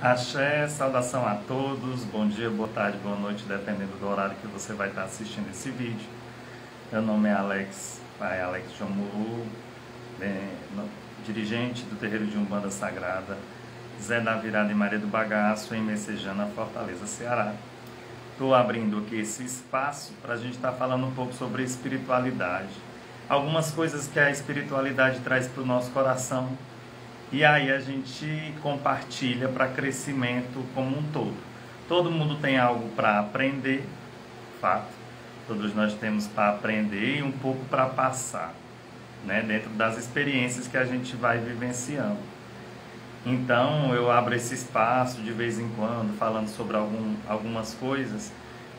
Axé, saudação a todos, bom dia, boa tarde, boa noite, dependendo do horário que você vai estar assistindo esse vídeo. Meu nome é Alex, pai Alex Jomuru, dirigente do terreiro de Umbanda Sagrada, Zé da Virada e Maria do Bagaço, em Messejana, Fortaleza, Ceará. Estou abrindo aqui esse espaço para a gente estar falando um pouco sobre espiritualidade. Algumas coisas que a espiritualidade traz para o nosso coração. E aí a gente compartilha para crescimento como um todo. Todo mundo tem algo para aprender, fato. Todos nós temos para aprender e um pouco para passar, né? Dentro das experiências que a gente vai vivenciando. Então eu abro esse espaço de vez em quando, falando sobre algumas coisas,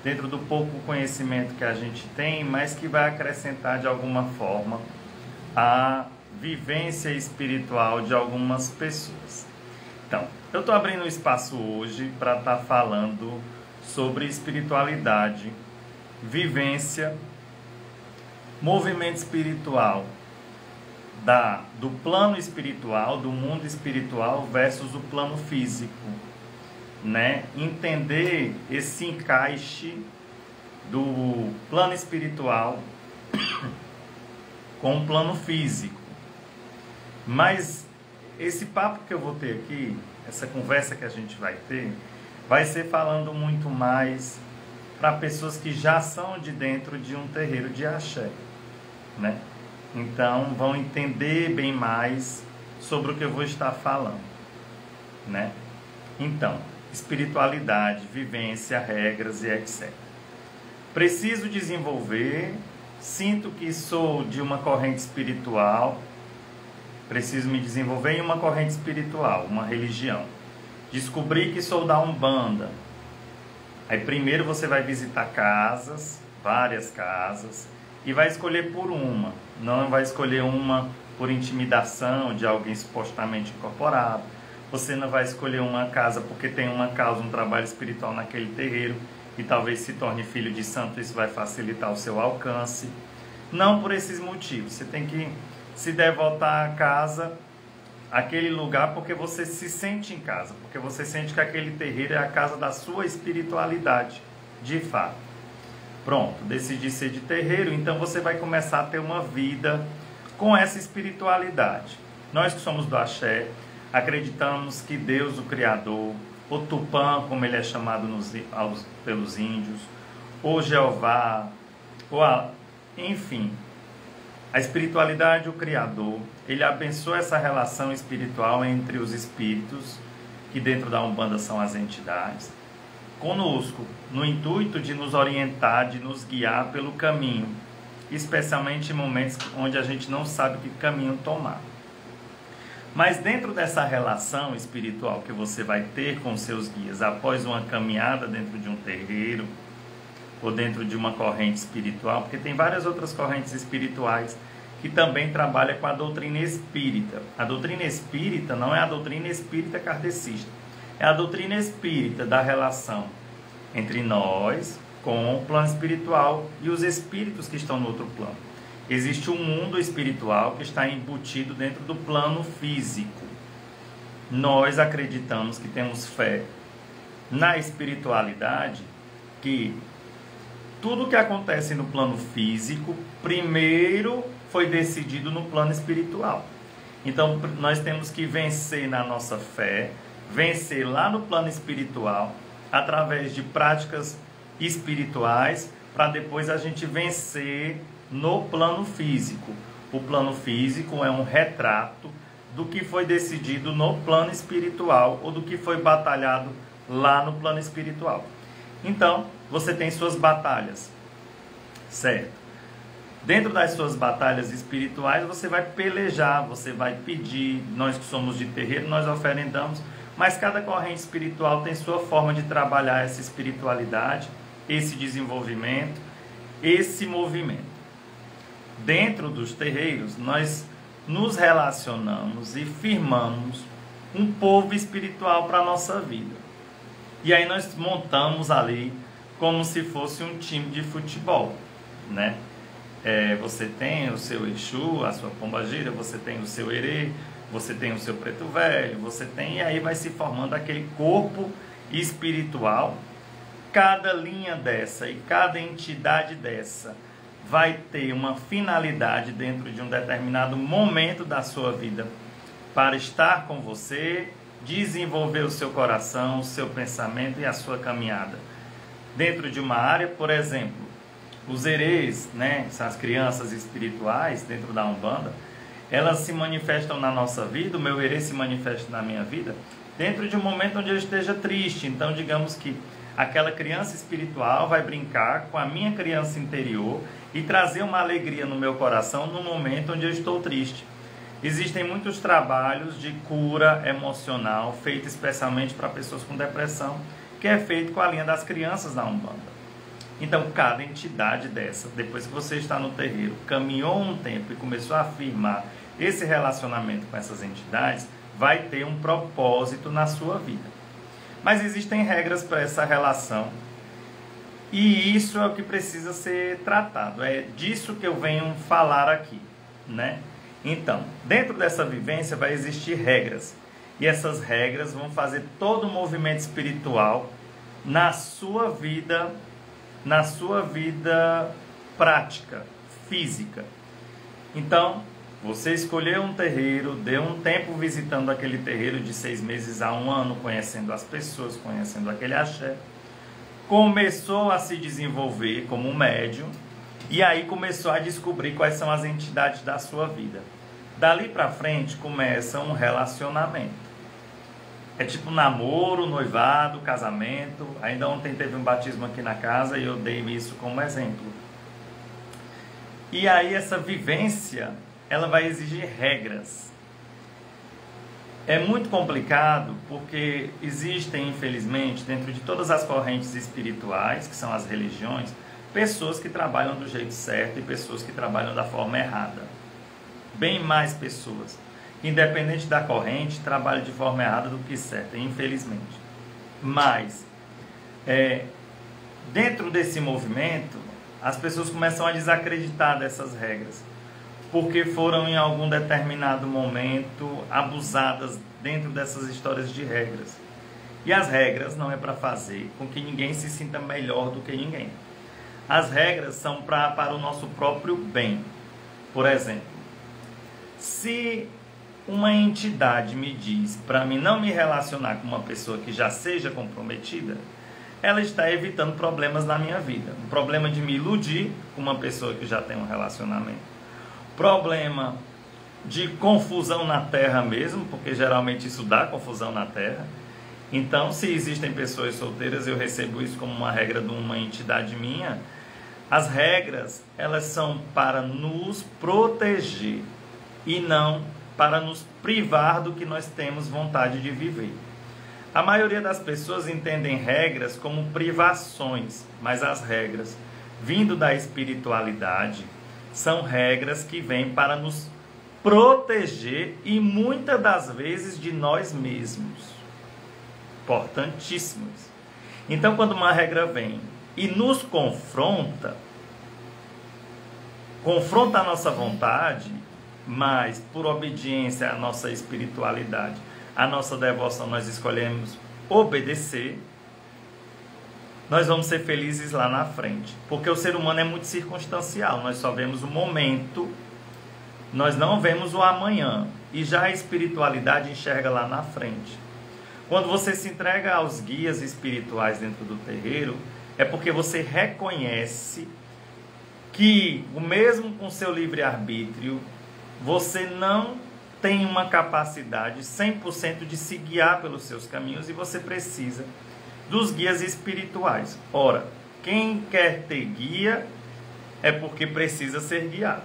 dentro do pouco conhecimento que a gente tem, mas que vai acrescentar de alguma forma a vivência espiritual de algumas pessoas. Então, eu estou abrindo um espaço hoje para estar falando sobre espiritualidade, vivência, movimento espiritual do plano espiritual, do mundo espiritual versus o plano físico, né? Entender esse encaixe do plano espiritual com o plano físico. Mas esse papo que eu vou ter aqui, essa conversa que a gente vai ter, vai ser falando muito mais para pessoas que já são de dentro de um terreiro de axé, né? Então vão entender bem mais sobre o que eu vou estar falando, né? Então, espiritualidade, vivência, regras e etc. Preciso desenvolver, sinto que sou de uma corrente espiritual, preciso me desenvolver em uma corrente espiritual, uma religião. Descobri que sou da Umbanda. Aí primeiro você vai visitar casas, várias casas, e vai escolher por uma. Não vai escolher uma por intimidação de alguém supostamente incorporado. Você não vai escolher uma casa porque tem uma causa, um trabalho espiritual naquele terreiro e talvez se torne filho de santo, isso vai facilitar o seu alcance. Não por esses motivos. Você tem que se devotar à casa, aquele lugar, porque você se sente em casa, porque você sente que aquele terreiro é a casa da sua espiritualidade, de fato. Pronto, decidi ser de terreiro, então você vai começar a ter uma vida com essa espiritualidade. Nós que somos do axé, acreditamos que Deus, o Criador, o Tupã, como ele é chamado pelos índios, o Jeová, enfim, a espiritualidade, o Criador, ele abençoa essa relação espiritual entre os espíritos, que dentro da Umbanda são as entidades, conosco, no intuito de nos orientar, de nos guiar pelo caminho, especialmente em momentos onde a gente não sabe que caminho tomar. Mas dentro dessa relação espiritual que você vai ter com seus guias após uma caminhada dentro de um terreiro, ou dentro de uma corrente espiritual, porque tem várias outras correntes espirituais que também trabalham com a doutrina espírita. A doutrina espírita não é a doutrina espírita kardecista, é a doutrina espírita da relação entre nós com o plano espiritual e os espíritos que estão no outro plano. Existe um mundo espiritual que está embutido dentro do plano físico. Nós acreditamos que temos fé na espiritualidade, que tudo que acontece no plano físico, primeiro foi decidido no plano espiritual. Então, nós temos que vencer na nossa fé, vencer lá no plano espiritual, através de práticas espirituais, para depois a gente vencer no plano físico. O plano físico é um retrato do que foi decidido no plano espiritual, ou do que foi batalhado lá no plano espiritual. Então, você tem suas batalhas, certo? Dentro das suas batalhas espirituais, você vai pelejar, você vai pedir. Nós que somos de terreiro, nós oferendamos, mas cada corrente espiritual tem sua forma de trabalhar essa espiritualidade, esse desenvolvimento, esse movimento. Dentro dos terreiros, nós nos relacionamos e firmamos um povo espiritual para a nossa vida. E aí nós montamos ali como se fosse um time de futebol, né? Você tem o seu Exu, a sua pombagira, você tem o seu Herê, você tem o seu preto velho, você tem, e aí vai se formando aquele corpo espiritual. Cada linha dessa e cada entidade dessa vai ter uma finalidade dentro de um determinado momento da sua vida para estar com você, desenvolver o seu coração, o seu pensamento e a sua caminhada. Dentro de uma área, por exemplo, os herês, né, são as crianças espirituais dentro da Umbanda, elas se manifestam na nossa vida, o meu herê se manifesta na minha vida, dentro de um momento onde eu esteja triste. Então, digamos que aquela criança espiritual vai brincar com a minha criança interior e trazer uma alegria no meu coração no momento onde eu estou triste. Existem muitos trabalhos de cura emocional, feitos especialmente para pessoas com depressão, que é feito com a linha das crianças da Umbanda. Então, cada entidade dessa, depois que você está no terreiro, caminhou um tempo e começou a afirmar esse relacionamento com essas entidades, vai ter um propósito na sua vida. Mas existem regras para essa relação, e isso é o que precisa ser tratado. É disso que eu venho falar aqui, né? Então, dentro dessa vivência vai existir regras, e essas regras vão fazer todo o movimento espiritual na sua vida prática, física. Então, você escolheu um terreiro, deu um tempo visitando aquele terreiro de 6 meses a 1 ano, conhecendo as pessoas, conhecendo aquele axé, começou a se desenvolver como um médium, e aí começou a descobrir quais são as entidades da sua vida. Dali para frente começa um relacionamento. É tipo namoro, noivado, casamento. Ainda ontem teve um batismo aqui na casa e eu dei isso como exemplo. E aí essa vivência, ela vai exigir regras. É muito complicado porque existem, infelizmente, dentro de todas as correntes espirituais, que são as religiões, pessoas que trabalham do jeito certo e pessoas que trabalham da forma errada. Bem mais pessoas. Independente da corrente, trabalha de forma errada do que certa, infelizmente. Mas, dentro desse movimento, as pessoas começam a desacreditar dessas regras, porque foram em algum determinado momento abusadas dentro dessas histórias de regras. E as regras não é para fazer com que ninguém se sinta melhor do que ninguém. As regras são para o nosso próprio bem. Por exemplo, se uma entidade me diz para mim não me relacionar com uma pessoa que já seja comprometida, ela está evitando problemas na minha vida. O problema de me iludir com uma pessoa que já tem um relacionamento. Problema de confusão na terra mesmo, porque geralmente isso dá confusão na terra. Então, se existem pessoas solteiras, eu recebo isso como uma regra de uma entidade minha. As regras, elas são para nos proteger e não para nos privar do que nós temos vontade de viver. A maioria das pessoas entendem regras como privações, mas as regras, vindo da espiritualidade, são regras que vêm para nos proteger e muitas das vezes de nós mesmos. Importantíssimos. Então, quando uma regra vem e nos confronta a nossa vontade, mas por obediência à nossa espiritualidade, à nossa devoção, nós escolhemos obedecer, nós vamos ser felizes lá na frente. Porque o ser humano é muito circunstancial, nós só vemos o momento, nós não vemos o amanhã. E já a espiritualidade enxerga lá na frente. Quando você se entrega aos guias espirituais dentro do terreiro, é porque você reconhece que, mesmo com seu livre-arbítrio, você não tem uma capacidade 100% de se guiar pelos seus caminhos e você precisa dos guias espirituais. Ora, quem quer ter guia é porque precisa ser guiado.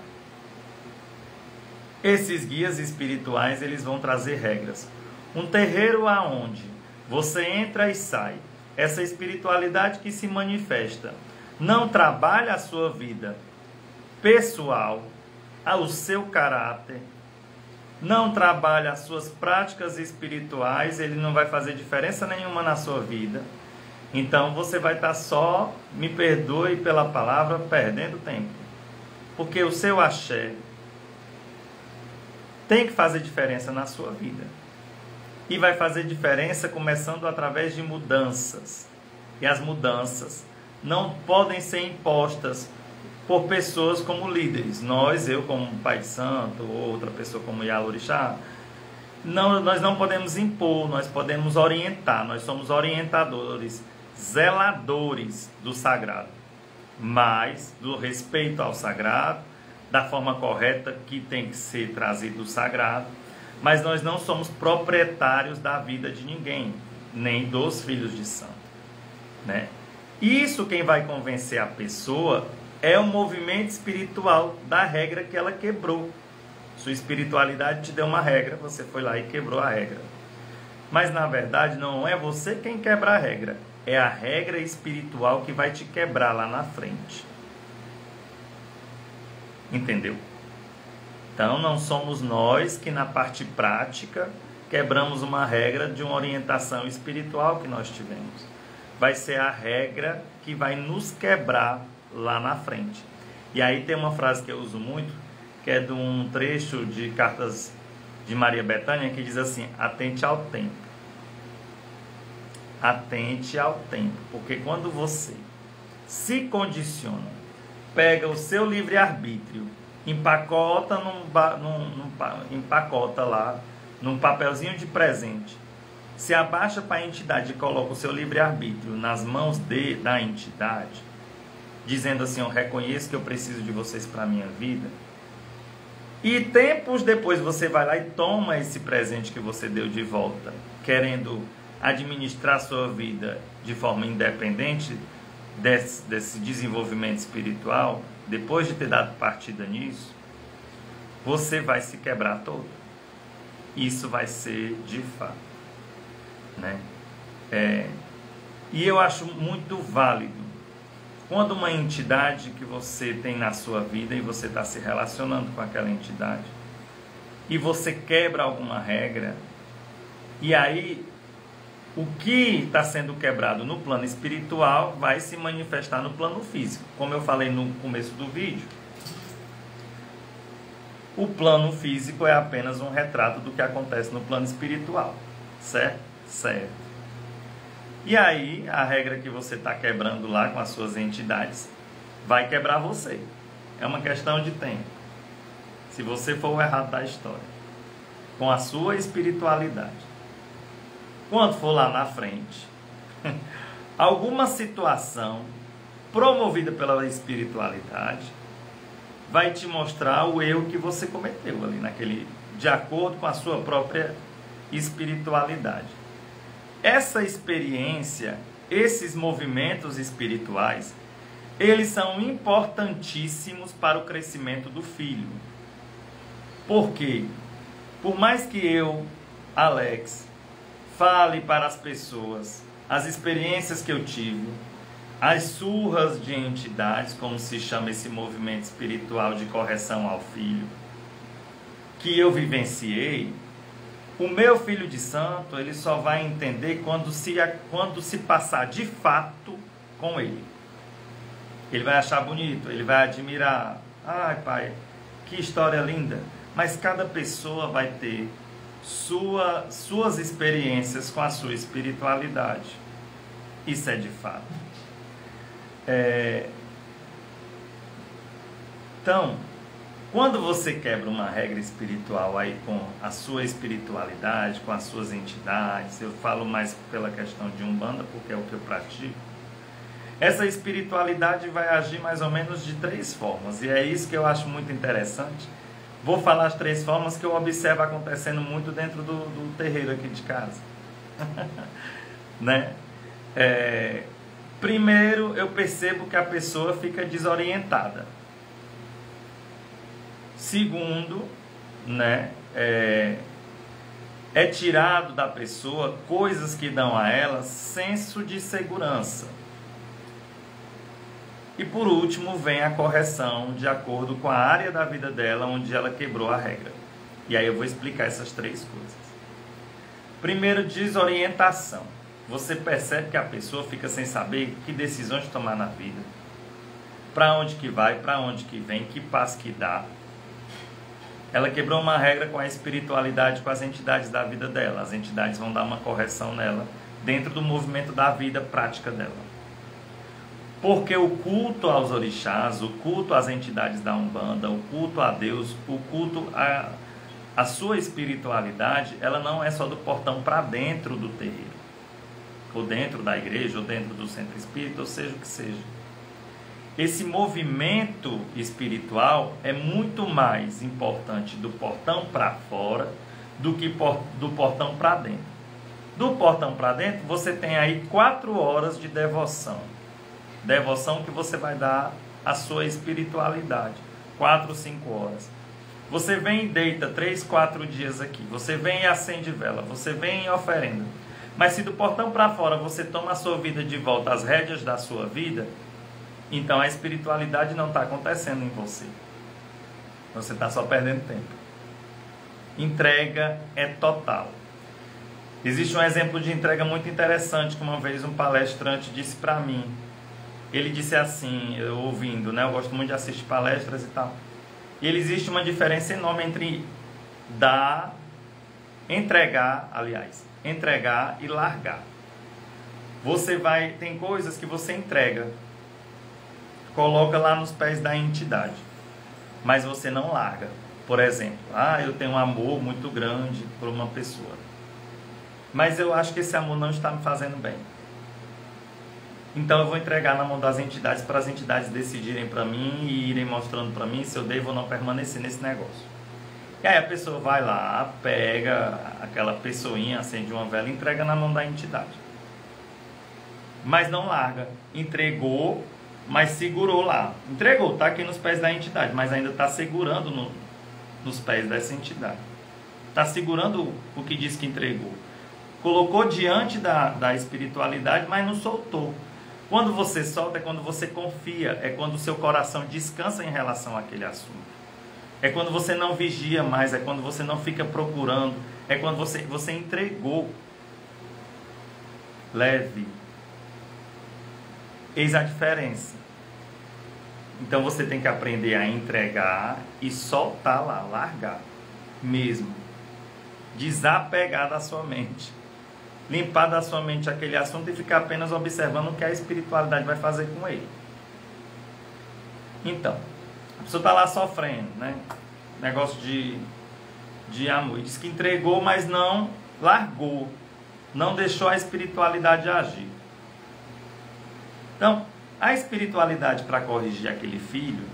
Esses guias espirituais, eles vão trazer regras. Um terreiro aonde você entra e sai, essa espiritualidade que se manifesta, não trabalha a sua vida pessoal, o seu caráter, não trabalha as suas práticas espirituais, ele não vai fazer diferença nenhuma na sua vida. Então você vai estar só, me perdoe pela palavra, perdendo tempo. Porque o seu axé tem que fazer diferença na sua vida. E vai fazer diferença começando através de mudanças. E as mudanças não podem ser impostas por pessoas como líderes. Eu como Pai de Santo, ou outra pessoa como Yalorixá, nós não podemos impor, nós podemos orientar. Nós somos orientadores, zeladores do sagrado. Mas do respeito ao sagrado, da forma correta que tem que ser trazido o sagrado. Mas nós não somos proprietários da vida de ninguém, nem dos filhos de santo, né? Isso quem vai convencer a pessoa é o movimento espiritual da regra que ela quebrou. Sua espiritualidade te deu uma regra, você foi lá e quebrou a regra. Mas na verdade não é você quem quebra a regra, é a regra espiritual que vai te quebrar lá na frente. Entendeu? Então não somos nós que na parte prática quebramos uma regra de uma orientação espiritual que nós tivemos. Vai ser a regra que vai nos quebrar lá na frente. E aí tem uma frase que eu uso muito, que é de um trecho de Cartas de Maria Bethânia, que diz assim: atente ao tempo. Atente ao tempo. Porque quando você se condiciona, pega o seu livre-arbítrio, empacota empacota lá num papelzinho de presente, se abaixa para a entidade e coloca o seu livre-arbítrio nas mãos da entidade, dizendo assim: eu reconheço que eu preciso de vocês para a minha vida, e tempos depois você vai lá e toma esse presente que você deu de volta, querendo administrar a sua vida de forma independente desse desenvolvimento espiritual, depois de ter dado partida nisso, você vai se quebrar todo. Isso vai ser de fato, né? E eu acho muito válido quando uma entidade que você tem na sua vida e você está se relacionando com aquela entidade e você quebra alguma regra, e aí o que está sendo quebrado no plano espiritual vai se manifestar no plano físico. Como eu falei no começo do vídeo, o plano físico é apenas um retrato do que acontece no plano espiritual, certo? Certo. E aí, a regra que você está quebrando lá com as suas entidades vai quebrar você. É uma questão de tempo. Se você for o errado da história, com a sua espiritualidade, quando for lá na frente, alguma situação promovida pela espiritualidade vai te mostrar o erro que você cometeu ali de acordo com a sua própria espiritualidade. Essa experiência, esses movimentos espirituais, eles são importantíssimos para o crescimento do filho. Por quê? Por mais que eu, Alex, fale para as pessoas as experiências que eu tive, as surras de entidades, como se chama esse movimento espiritual de correção ao filho, que eu vivenciei, o meu filho de santo, ele só vai entender quando se passar de fato com ele. Ele vai achar bonito, ele vai admirar. Ai, pai, que história linda. Mas cada pessoa vai ter suas experiências com a sua espiritualidade. Isso é de fato. Então, quando você quebra uma regra espiritual aí com a sua espiritualidade, com as suas entidades, eu falo mais pela questão de Umbanda, porque é o que eu pratico, essa espiritualidade vai agir mais ou menos de 3 formas, e é isso que eu acho muito interessante. Vou falar as 3 formas que eu observo acontecendo muito dentro do terreiro aqui de casa. Né? Primeiro, eu percebo que a pessoa fica desorientada. Segundo, né, é tirado da pessoa coisas que dão a ela senso de segurança. E por último, vem a correção de acordo com a área da vida dela onde ela quebrou a regra. E aí eu vou explicar essas 3 coisas. Primeiro, desorientação. Você percebe que a pessoa fica sem saber que decisões tomar na vida, para onde que vai, para onde que vem, que passo que dá. Ela quebrou uma regra com a espiritualidade, com as entidades da vida dela. As entidades vão dar uma correção nela, dentro do movimento da vida prática dela. Porque o culto aos orixás, o culto às entidades da Umbanda, o culto a Deus, o culto a sua espiritualidade, ela não é só do portão para dentro do terreiro, ou dentro da igreja, ou dentro do centro espírita, ou seja o que seja. Esse movimento espiritual é muito mais importante do portão para fora do que do portão para dentro. Do portão para dentro, você tem aí 4 horas de devoção. Devoção que você vai dar à sua espiritualidade. 4, 5 horas. Você vem e deita 3, 4 dias aqui. Você vem e acende vela. Você vem e oferenda. Mas se do portão para fora você toma a sua vida de volta, as rédeas da sua vida, então a espiritualidade não está acontecendo em você. Você está só perdendo tempo. Entrega é total. Existe um exemplo de entrega muito interessante que uma vez um palestrante disse para mim. Ele disse assim, eu ouvindo, né? Eu gosto muito de assistir palestras e tal. E existe uma diferença enorme entre entregar e largar. Tem coisas que você entrega, coloca lá nos pés da entidade, mas você não larga. Por exemplo, eu tenho um amor muito grande por uma pessoa, mas eu acho que esse amor não está me fazendo bem. Então eu vou entregar na mão das entidades para as entidades decidirem para mim e irem mostrando para mim se eu devo ou não permanecer nesse negócio. E aí a pessoa vai lá, pega aquela pessoinha, acende uma vela e entrega na mão da entidade. Mas não larga. Entregou, mas segurou lá. Entregou, está aqui nos pés da entidade, mas ainda está segurando nos pés dessa entidade. Está segurando o que diz que entregou. Colocou diante da espiritualidade, mas não soltou. Quando você solta é quando você confia, é quando o seu coração descansa em relação àquele assunto. É quando você não vigia mais, é quando você não fica procurando, é quando você entregou. Leve. Eis a diferença. Então você tem que aprender a entregar e soltar lá, largar mesmo. Desapegar da sua mente. Limpar da sua mente aquele assunto e ficar apenas observando o que a espiritualidade vai fazer com ele. Então, a pessoa está lá sofrendo, né? Negócio de amor. E diz que entregou, mas não largou. Não deixou a espiritualidade agir. Então, a espiritualidade para corrigir aquele filho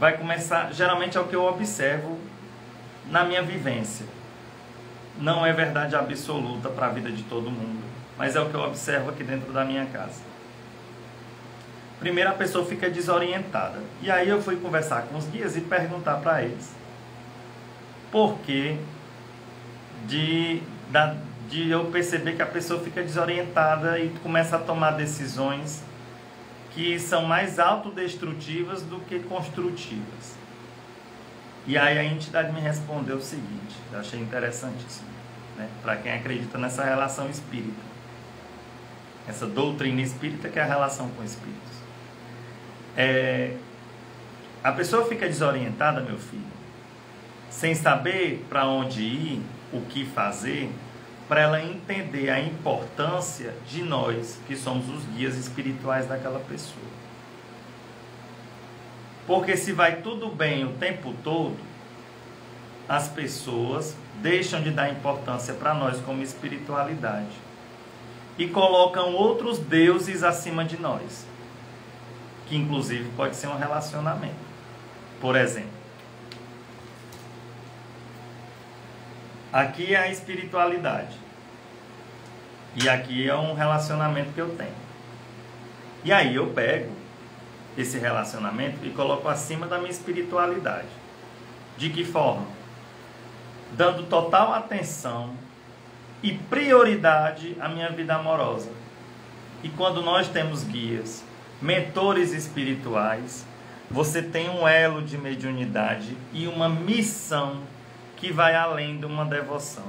vai começar, geralmente é o que eu observo na minha vivência. Não é verdade absoluta para a vida de todo mundo, mas é o que eu observo aqui dentro da minha casa. Primeiro a pessoa fica desorientada. E aí eu fui conversar com os guias e perguntar para eles por que de eu perceber que a pessoa fica desorientada e começa a tomar decisões que são mais autodestrutivas do que construtivas. E aí a entidade me respondeu o seguinte, eu achei interessantíssimo, né? Para quem acredita nessa relação espírita, essa doutrina espírita que é a relação com espíritos. A pessoa fica desorientada, meu filho, sem saber para onde ir, o que fazer, para ela entender a importância de nós, que somos os guias espirituais daquela pessoa. Porque se vai tudo bem o tempo todo, as pessoas deixam de dar importância para nós como espiritualidade e colocam outros deuses acima de nós, que inclusive pode ser um relacionamento. Por exemplo, aqui é a espiritualidade e aqui é um relacionamento que eu tenho. E aí eu pego esse relacionamento e coloco acima da minha espiritualidade. De que forma? Dando total atenção e prioridade à minha vida amorosa. E quando nós temos guias, mentores espirituais, você tem um elo de mediunidade e uma missão que vai além de uma devoção.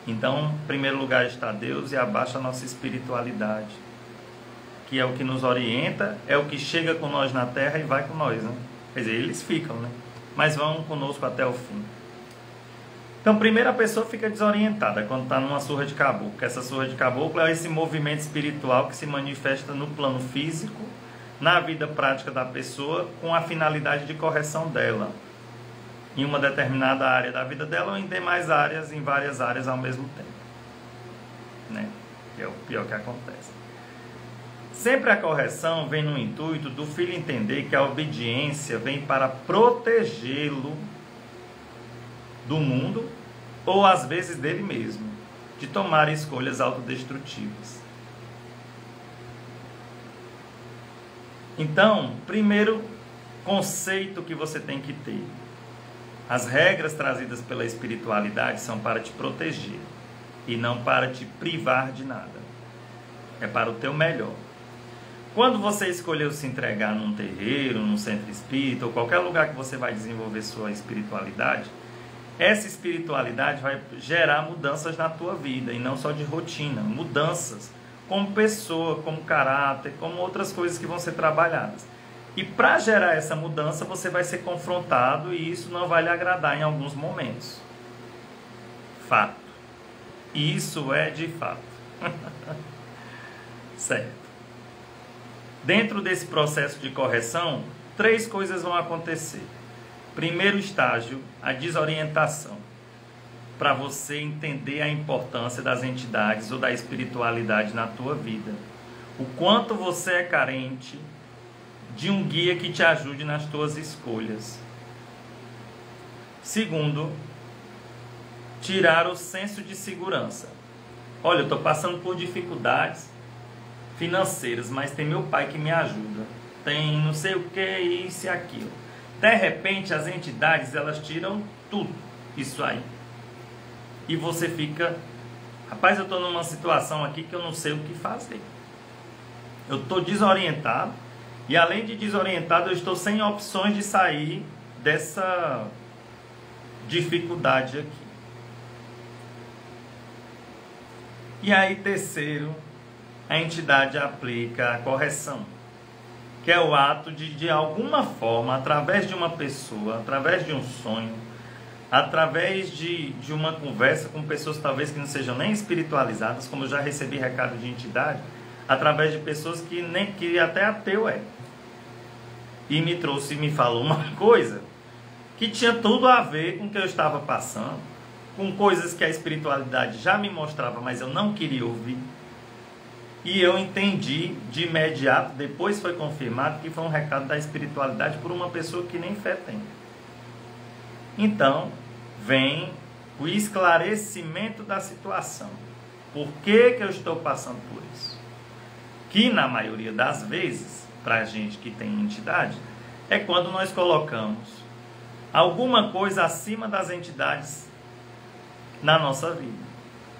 Então, em primeiro lugar está Deus e abaixo a nossa espiritualidade, que é o que nos orienta, é o que chega com nós na Terra e vai com nós, né? Quer dizer, eles ficam, né? mas vão conosco até o fim. Então, primeiro a pessoa fica desorientada quando está numa surra de caboclo. Essa surra de caboclo é esse movimento espiritual que se manifesta no plano físico, na vida prática da pessoa, com a finalidade de correção dela, em uma determinada área da vida dela ou em demais áreas, em várias áreas ao mesmo tempo. Né? Que é o pior que acontece. Sempre a correção vem no intuito do filho entender que a obediência vem para protegê-lo do mundo ou às vezes dele mesmo, de tomar escolhas autodestrutivas. Então, primeiro conceito que você tem que ter: as regras trazidas pela espiritualidade são para te proteger e não para te privar de nada. É para o teu melhor. Quando você escolheu se entregar num terreiro, num centro espírita ou qualquer lugar que você vai desenvolver sua espiritualidade, essa espiritualidade vai gerar mudanças na tua vida, e não só de rotina, mudanças como pessoa, como caráter, como outras coisas que vão ser trabalhadas. E para gerar essa mudança, você vai ser confrontado e isso não vai lhe agradar em alguns momentos. Fato. Isso é de fato. Certo. Dentro desse processo de correção, 3 coisas vão acontecer. Primeiro estágio, a desorientação, para você entender a importância das entidades ou da espiritualidade na tua vida. O quanto você é carente de um guia que te ajude nas tuas escolhas. Segundo, tirar o senso de segurança. Olha, eu estou passando por dificuldades financeiras, mas tem meu pai que me ajuda. Tem não sei o que, isso e aquilo. De repente, as entidades, elas tiram tudo isso aí. E você fica: rapaz, eu estou numa situação aqui que eu não sei o que fazer. Eu estou desorientado. E além de desorientado, eu estou sem opções de sair dessa dificuldade aqui. E aí, terceiro, a entidade aplica a correção, que é o ato de alguma forma, através de uma pessoa, através de um sonho, através de uma conversa com pessoas talvez que não sejam nem espiritualizadas, como eu já recebi recado de entidade, através de pessoas que até ateu é. E me falou uma coisa que tinha tudo a ver com o que eu estava passando, com coisas que a espiritualidade já me mostrava, mas eu não queria ouvir. E eu entendi de imediato, depois foi confirmado que foi um recado da espiritualidade por uma pessoa que nem fé tem. Então, vem o esclarecimento da situação. Por que que eu estou passando por isso? Que na maioria das vezes, para a gente que tem entidade, é quando nós colocamos alguma coisa acima das entidades na nossa vida.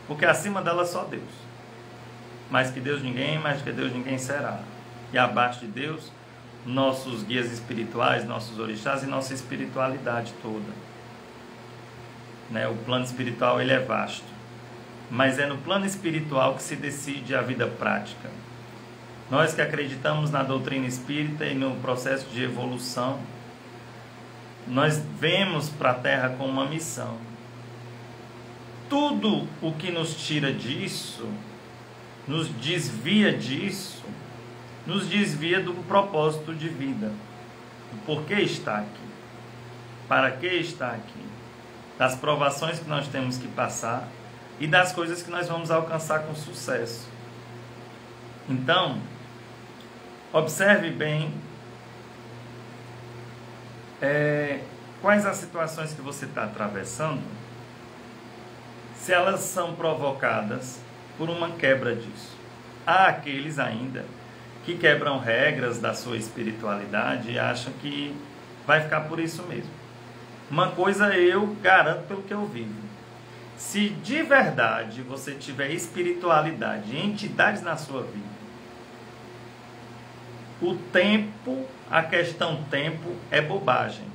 Porque acima dela só Deus. Mais que Deus ninguém, mais que Deus ninguém será. E abaixo de Deus, nossos guias espirituais, nossos orixás e nossa espiritualidade toda. Né? O plano espiritual, ele é vasto. Mas é no plano espiritual que se decide a vida prática. Nós que acreditamos na doutrina espírita e no processo de evolução, nós vemos para a Terra com uma missão. Tudo o que nos tira disso, nos desvia disso, nos desvia do propósito de vida, do porquê está aqui, para que está aqui, das provações que nós temos que passar e das coisas que nós vamos alcançar com sucesso. Então, observe bem quais as situações que você está atravessando, se elas são provocadas por uma quebra disso. Há aqueles ainda que quebram regras da sua espiritualidade e acham que vai ficar por isso mesmo. Uma coisa eu garanto pelo que eu vivo: se de verdade você tiver espiritualidade e entidades na sua vida, o tempo, a questão tempo é bobagem.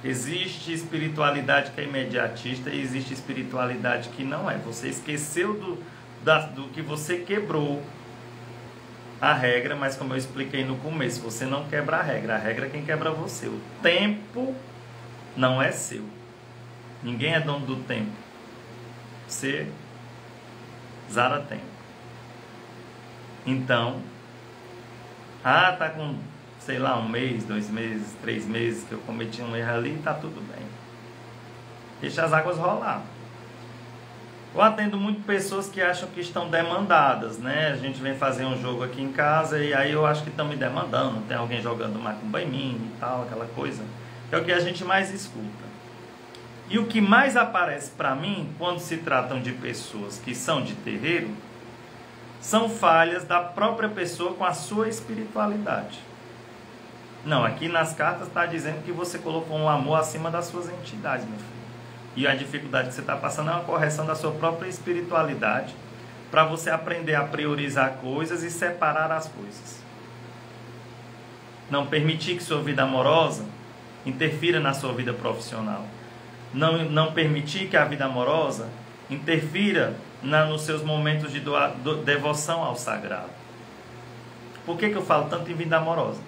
Existe espiritualidade que é imediatista e existe espiritualidade que não é. Você esqueceu do que você quebrou. a regra, mas como eu expliquei no começo, você não quebra a regra é quem quebra você. O tempo não é seu. Ninguém é dono do tempo. Você zara tempo. Então, tá com, sei lá, 1 mês, 2 meses, 3 meses que eu cometi um erro ali, tá tudo bem. Deixa as águas rolar. Eu atendo muito pessoas que acham que estão demandadas, né? A gente vem fazer um jogo aqui em casa e aí eu acho que estão me demandando. Tem alguém jogando macumba em mim e tal, aquela coisa. É o que a gente mais escuta. E o que mais aparece para mim, quando se tratam de pessoas que são de terreiro, são falhas da própria pessoa com a sua espiritualidade. Não, aqui nas cartas está dizendo que você colocou um amor acima das suas entidades, meu filho. E a dificuldade que você está passando é uma correção da sua própria espiritualidade, para você aprender a priorizar coisas e separar as coisas. Não permitir que sua vida amorosa interfira na sua vida profissional. Não permitir que a vida amorosa interfira nos seus momentos de devoção ao sagrado. Por que eu falo tanto em vida amorosa?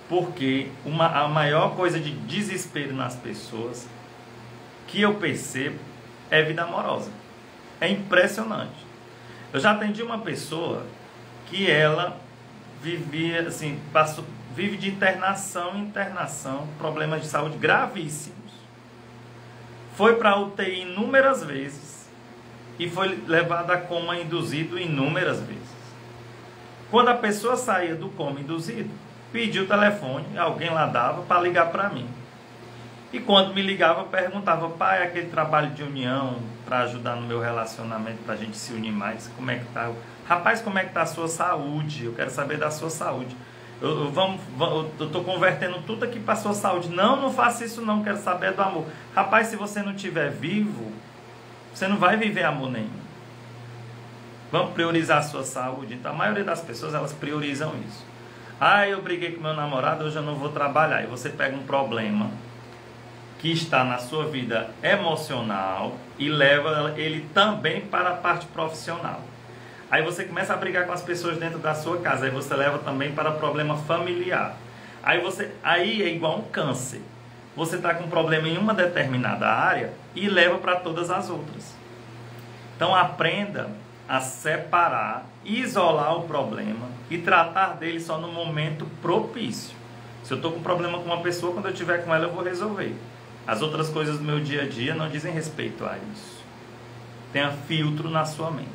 Porque a maior coisa de desespero nas pessoas que eu percebo é vida amorosa. É impressionante. Eu já atendi uma pessoa que ela vivia assim, vive de internação em internação, problemas de saúde gravíssimos. Foi para a UTI inúmeras vezes e foi levada a coma induzido inúmeras vezes. Quando a pessoa saía do coma induzido, pediu o telefone, alguém lá dava para ligar para mim. E quando me ligava, perguntava: pai, aquele trabalho de união para ajudar no meu relacionamento, para a gente se unir mais, como é que tá? Rapaz, como é que tá a sua saúde? Eu quero saber da sua saúde. Eu estou convertendo tudo aqui para a sua saúde. Não faça isso não, quero saber do amor. Rapaz, se você não estiver vivo, você não vai viver amor nenhum. Vamos priorizar a sua saúde. Então a maioria das pessoas, elas priorizam isso. Eu briguei com meu namorado, hoje eu não vou trabalhar. E você pega um problema que está na sua vida emocional e leva ele também para a parte profissional. Aí você começa a brigar com as pessoas dentro da sua casa, aí você leva também para problema familiar. Aí é igual um câncer. Você está com um problema em uma determinada área e leva para todas as outras. Então aprenda a separar, isolar o problema e tratar dele só no momento propício. Se eu estou com um problema com uma pessoa, quando eu estiver com ela eu vou resolver. As outras coisas do meu dia a dia não dizem respeito a isso. Tenha filtro na sua mente.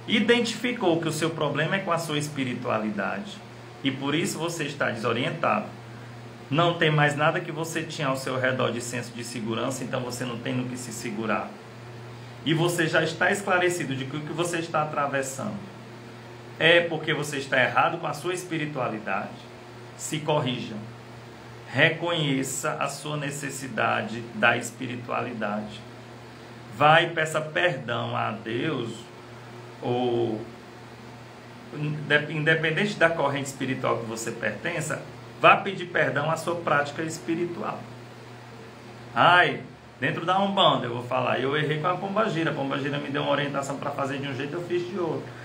Identificou que o seu problema é com a sua espiritualidade e por isso você está desorientado. Não tem mais nada que você tinha ao seu redor de senso de segurança, então você não tem no que se segurar. E você já está esclarecido de que o que você está atravessando é porque você está errado com a sua espiritualidade. Se corrija. Reconheça a sua necessidade da espiritualidade. Vai e peça perdão a Deus, ou independente da corrente espiritual que você pertença, vá pedir perdão à sua prática espiritual. Dentro da Umbanda eu vou falar, eu errei com a Pombagira me deu uma orientação para fazer de um jeito, eu fiz de outro.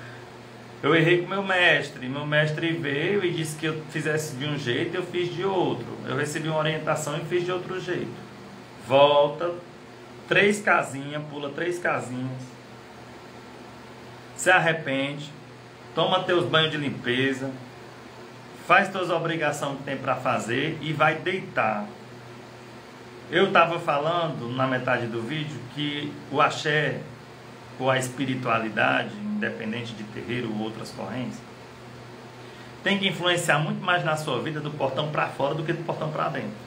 Eu errei com meu mestre veio e disse que eu fizesse de um jeito, eu fiz de outro. Eu recebi uma orientação e fiz de outro jeito. Volta, 3 casinhas, pula 3 casinhas, se arrepende, toma teus banhos de limpeza, faz tuas obrigações que tem para fazer e vai deitar. Eu estava falando na metade do vídeo que o axé, ou a espiritualidade, independente de terreiro ou outras correntes, tem que influenciar muito mais na sua vida do portão para fora do que do portão para dentro.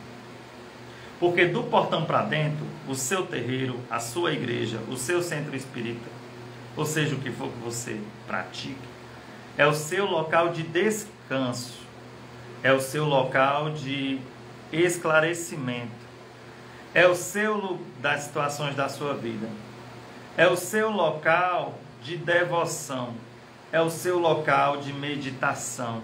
Porque do portão para dentro, o seu terreiro, a sua igreja, o seu centro espírita, ou seja, o que for que você pratique, é o seu local de descanso, é o seu local de esclarecimento, é o seu das situações da sua vida, é o seu local de devoção, é o seu local de meditação,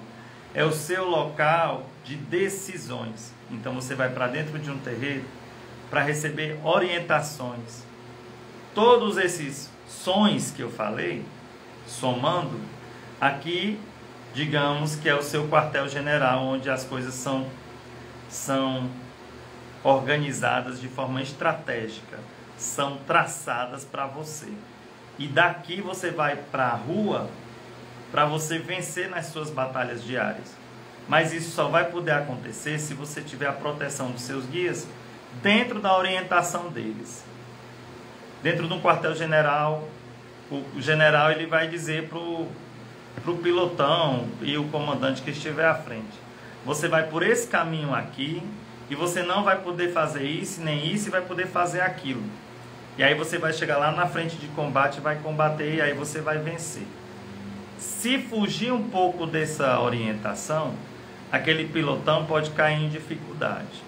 é o seu local de decisões. Então você vai para dentro de um terreiro para receber orientações. Todos esses sons que eu falei, somando, aqui digamos que é o seu quartel-general, onde as coisas são organizadas de forma estratégica, são traçadas para você. E daqui você vai para a rua para você vencer nas suas batalhas diárias. Mas isso só vai poder acontecer se você tiver a proteção dos seus guias dentro da orientação deles. Dentro de um quartel-general, o general ele vai dizer para o pilotão e o comandante que estiver à frente: você vai por esse caminho aqui e você não vai poder fazer isso nem isso e vai poder fazer aquilo. E aí você vai chegar lá na frente de combate, vai combater e aí você vai vencer. Se fugir um pouco dessa orientação, aquele pilotão pode cair em dificuldade.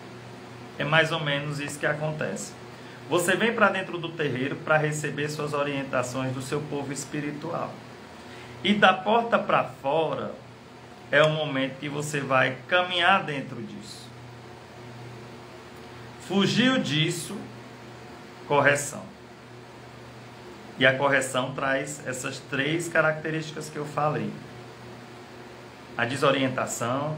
É mais ou menos isso que acontece. Você vem para dentro do terreiro para receber suas orientações do seu povo espiritual. E da porta para fora é o momento que você vai caminhar dentro disso. Fugiu disso, correção. E a correção traz essas 3 características que eu falei. A desorientação,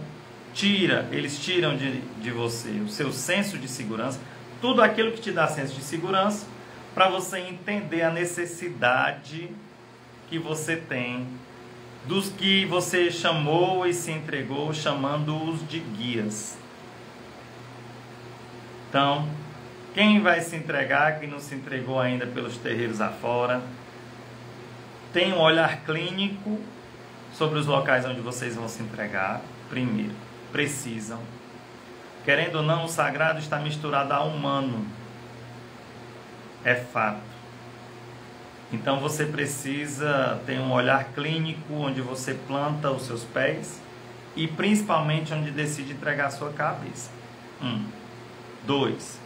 eles tiram de você o seu senso de segurança, tudo aquilo que te dá senso de segurança, para você entender a necessidade que você tem dos que você chamou e se entregou, chamando-os de guias. Então, quem vai se entregar, quem não se entregou ainda pelos terreiros afora, tem um olhar clínico sobre os locais onde vocês vão se entregar. Primeiro, precisam. Querendo ou não, o sagrado está misturado ao humano. É fato. Então você precisa ter um olhar clínico onde você planta os seus pés e principalmente onde decide entregar a sua cabeça. 2.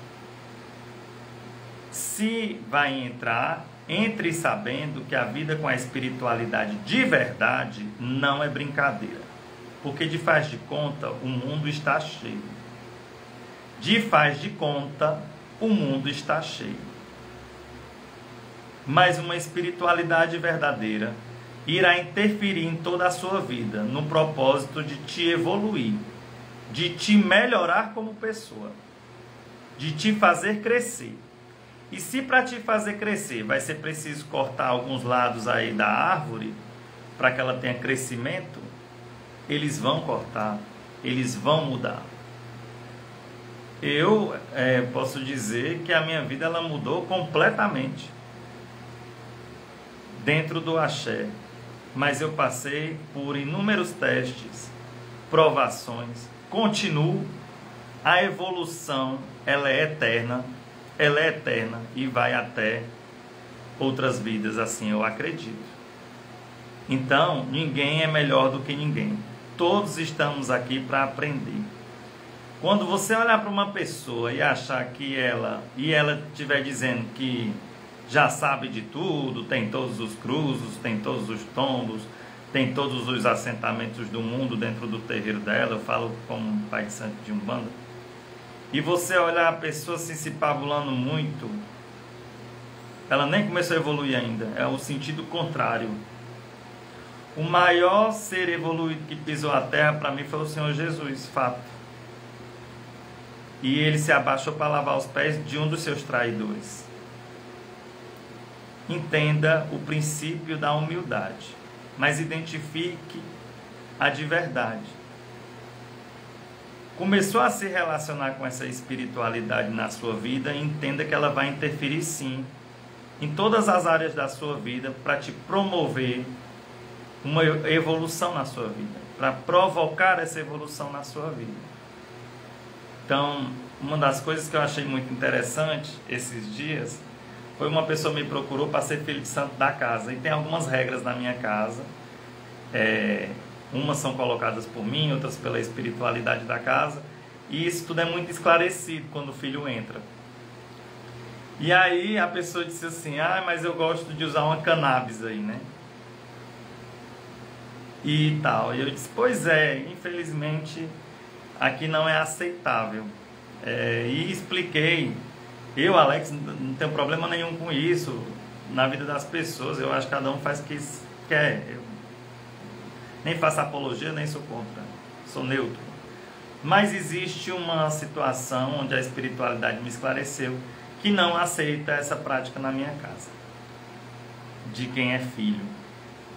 Se vai entrar, entre sabendo que a vida com a espiritualidade de verdade não é brincadeira. Porque de faz de conta, o mundo está cheio. De faz de conta, o mundo está cheio. Mas uma espiritualidade verdadeira irá interferir em toda a sua vida, no propósito de te evoluir, de te melhorar como pessoa, de te fazer crescer. E se para te fazer crescer vai ser preciso cortar alguns lados aí da árvore, para que ela tenha crescimento, eles vão cortar, eles vão mudar. Eu posso dizer que a minha vida ela mudou completamente dentro do axé, mas eu passei por inúmeros testes, provações, continuo. A evolução ela é eterna e vai até outras vidas, assim eu acredito. Então, ninguém é melhor do que ninguém. Todos estamos aqui para aprender. Quando você olhar para uma pessoa e achar que ela estiver dizendo que já sabe de tudo, tem todos os cruzos, tem todos os tombos, tem todos os assentamentos do mundo dentro do terreiro dela, eu falo como pai de santo de Umbanda, e você olhar a pessoa assim, se pabulando muito, ela nem começou a evoluir ainda, é o sentido contrário. O maior ser evoluído que pisou a terra para mim foi o Senhor Jesus, fato. E ele se abaixou para lavar os pés de um dos seus traidores. Entenda o princípio da humildade, mas identifique a de verdade. Começou a se relacionar com essa espiritualidade na sua vida, entenda que ela vai interferir sim em todas as áreas da sua vida para te promover uma evolução na sua vida, para provocar essa evolução na sua vida. Então, uma das coisas que eu achei muito interessante esses dias foi uma pessoa me procurou para ser filho de santo da casa. E tem algumas regras na minha casa. Umas são colocadas por mim, outras pela espiritualidade da casa. E isso tudo é muito esclarecido quando o filho entra. E aí a pessoa disse assim: mas eu gosto de usar uma cannabis aí, né? E tal. E eu disse: pois é, infelizmente aqui não é aceitável. E expliquei. Eu, Alex, não tenho problema nenhum com isso na vida das pessoas. Eu acho que cada um faz o que quer. nem faço apologia, nem sou contra, sou neutro. Mas existe uma situação onde a espiritualidade me esclareceu que não aceita essa prática na minha casa, de quem é filho.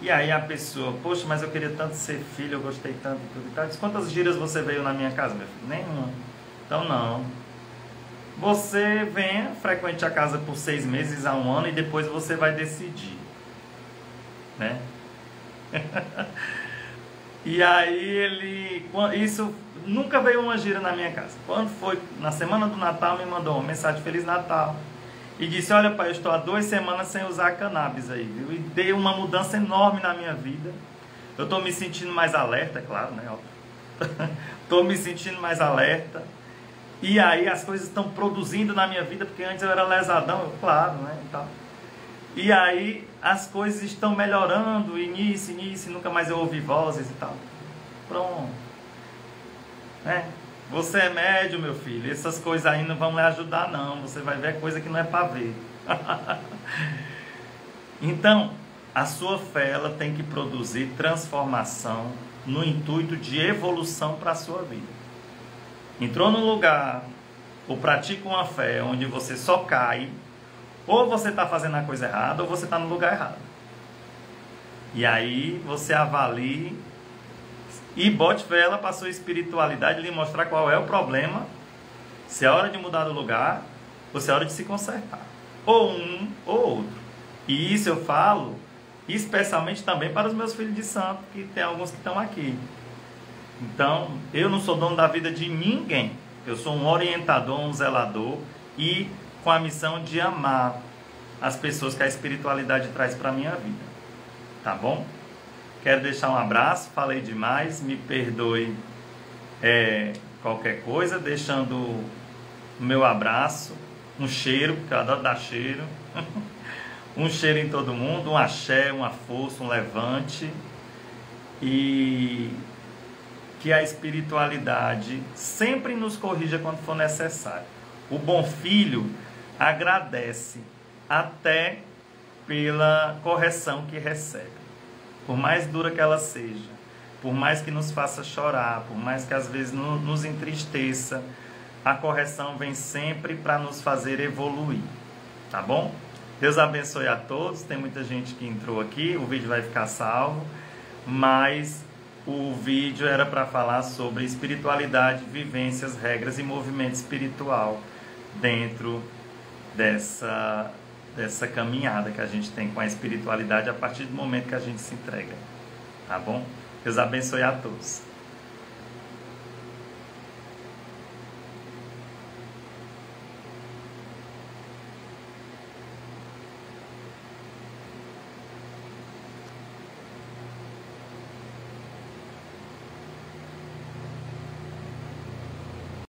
E aí a pessoa, poxa, mas eu queria tanto ser filho, eu gostei tanto e tudo e tal. Diz, quantas gírias você veio na minha casa, meu filho? Nenhuma. Então não. Você venha, frequente a casa por 6 meses a 1 ano e depois você vai decidir, né? E aí isso nunca veio uma gíria na minha casa. Quando foi na semana do Natal, me mandou uma mensagem Feliz Natal e disse, olha pai, eu estou há 2 semanas sem usar cannabis aí, viu? E deu uma mudança enorme na minha vida. Eu estou me sentindo mais alerta, claro, né? Estou me sentindo mais alerta. E aí as coisas estão produzindo na minha vida, porque antes eu era lesadão, claro, né? E aí as coisas estão melhorando, início, nunca mais eu ouvi vozes e tal. Pronto. Né? Você é médium, meu filho, essas coisas aí não vão lhe ajudar não, você vai ver coisa que não é para ver. Então, a sua fé ela tem que produzir transformação no intuito de evolução para a sua vida. Entrou num lugar, ou pratica uma fé onde você só cai, ou você está fazendo a coisa errada, ou você está no lugar errado. E aí você avalie e bote vela para a sua espiritualidade lhe mostrar qual é o problema, se é hora de mudar do lugar, ou se é hora de se consertar. Ou um ou outro. E isso eu falo especialmente também para os meus filhos de santo, que tem alguns que estão aqui. Então, eu não sou dono da vida de ninguém. Eu sou um orientador, um zelador e com a missão de amar as pessoas que a espiritualidade traz para a minha vida. Tá bom? Quero deixar um abraço, falei demais, me perdoe qualquer coisa, deixando o meu abraço, um cheiro, porque eu adoro dar cheiro, um cheiro em todo mundo, um axé, uma força, um levante, e que a espiritualidade sempre nos corrija quando for necessário. O bom filho agradece até pela correção que recebe. Por mais dura que ela seja, por mais que nos faça chorar, por mais que às vezes nos entristeça, a correção vem sempre para nos fazer evoluir, tá bom? Deus abençoe a todos, tem muita gente que entrou aqui, o vídeo vai ficar salvo, mas o vídeo era para falar sobre espiritualidade, vivências, regras e movimento espiritual dentro dessa caminhada que a gente tem com a espiritualidade a partir do momento que a gente se entrega, tá bom? Deus abençoe a todos.